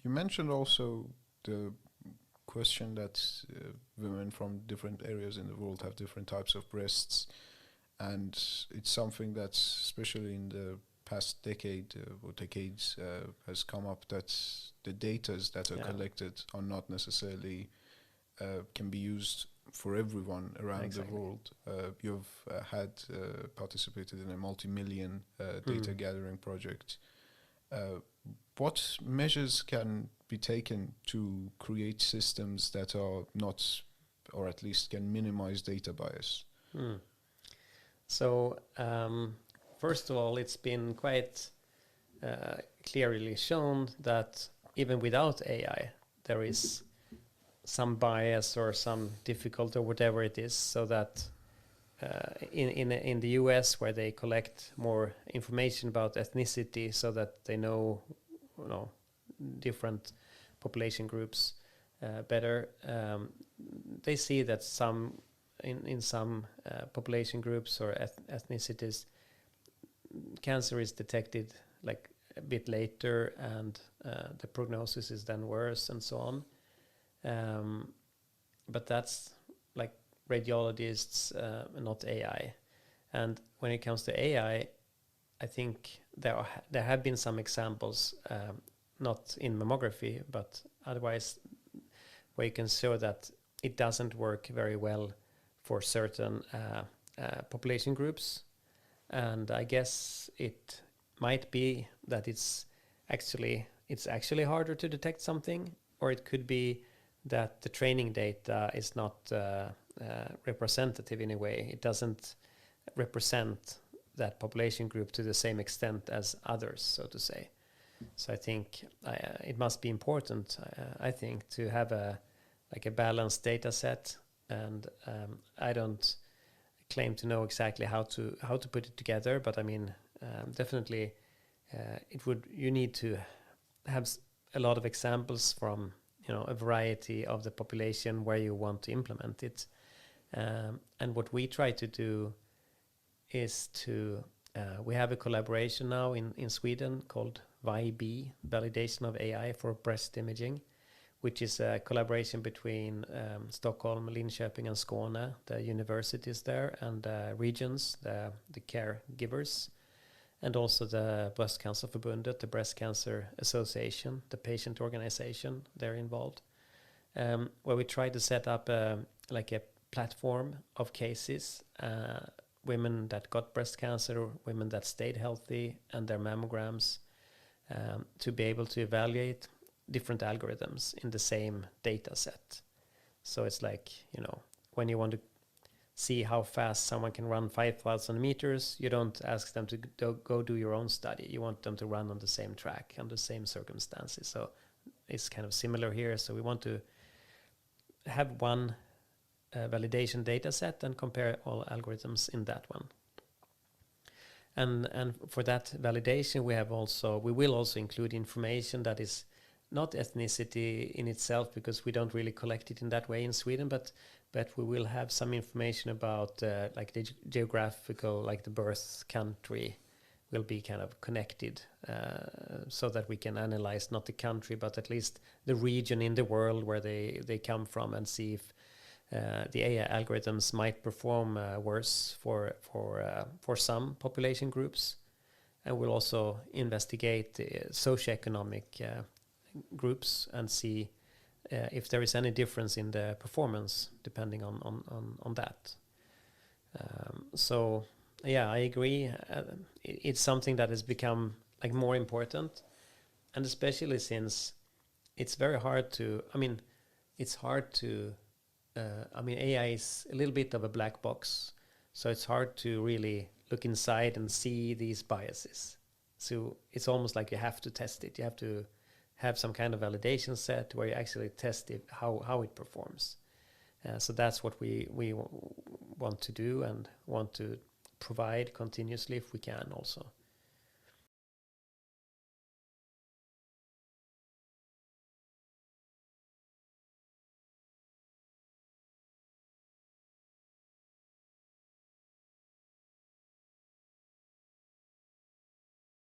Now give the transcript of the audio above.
You mentioned also the question that women from different areas in the world have different types of breasts, and it's something that's especially in the past decade or decades has come up that the datas that are collected are not necessarily can be used for everyone around the world. You've had participated in a multi-million data gathering project. What measures can be taken to create systems that are not, or at least can minimize data bias? So, first of all, it's been quite clearly shown that even without AI, there is some bias or some difficulty or whatever it is, so that in the US, where they collect more information about ethnicity so that they know, different population groups better, they see that in some population groups or ethnicities, cancer is detected like a bit later, and the prognosis is then worse and so on. But that's like radiologists, not AI. And when it comes to AI, I think there have been some examples, not in mammography, but otherwise, where you can show that it doesn't work very well for certain population groups. And I guess it might be that it's actually harder to detect something, or it could be that the training data is not representative in a way. It doesn't represent that population group to the same extent as others, so to say. So I think it must be important, I think, to have a balanced data set. And I don't claim to know exactly how to put it together, but I mean, definitely, you need to have a lot of examples from a variety of the population where you want to implement it. And what we try to do is we have a collaboration now in Sweden called VIB, Validation of AI for Breast Imaging, which is a collaboration between Stockholm, Linköping and Skåne, the universities there, and regions, the caregivers, and also the Breast Cancer Förbundet, the Breast Cancer Association, the patient organization, they're involved, where we try to set up a platform of cases, women that got breast cancer, women that stayed healthy, and their mammograms, to be able to evaluate different algorithms in the same data set. So it's like, when you want to see how fast someone can run 5,000 meters, you don't ask them to go do your own study. You want them to run on the same track, under the same circumstances. So it's kind of similar here. So we want to have one validation data set and compare all algorithms in that one. And for that validation, we will also include information that is not ethnicity in itself, because we don't really collect it in that way in Sweden, but we will have some information about the geographical, like the birth country will be kind of connected, so that we can analyze not the country, but at least the region in the world where they come from, and see if the AI algorithms might perform worse for some population groups. And we'll also investigate socioeconomic groups and see if there is any difference in the performance depending on that. So yeah, I agree. It's something that has become more important, and especially since it's very hard to. AI is a little bit of a black box, so it's hard to really look inside and see these biases. So it's almost like you have to test it. You have to have some kind of validation set where you actually test it, how it performs. So that's what we want to do and want to provide continuously if we can also.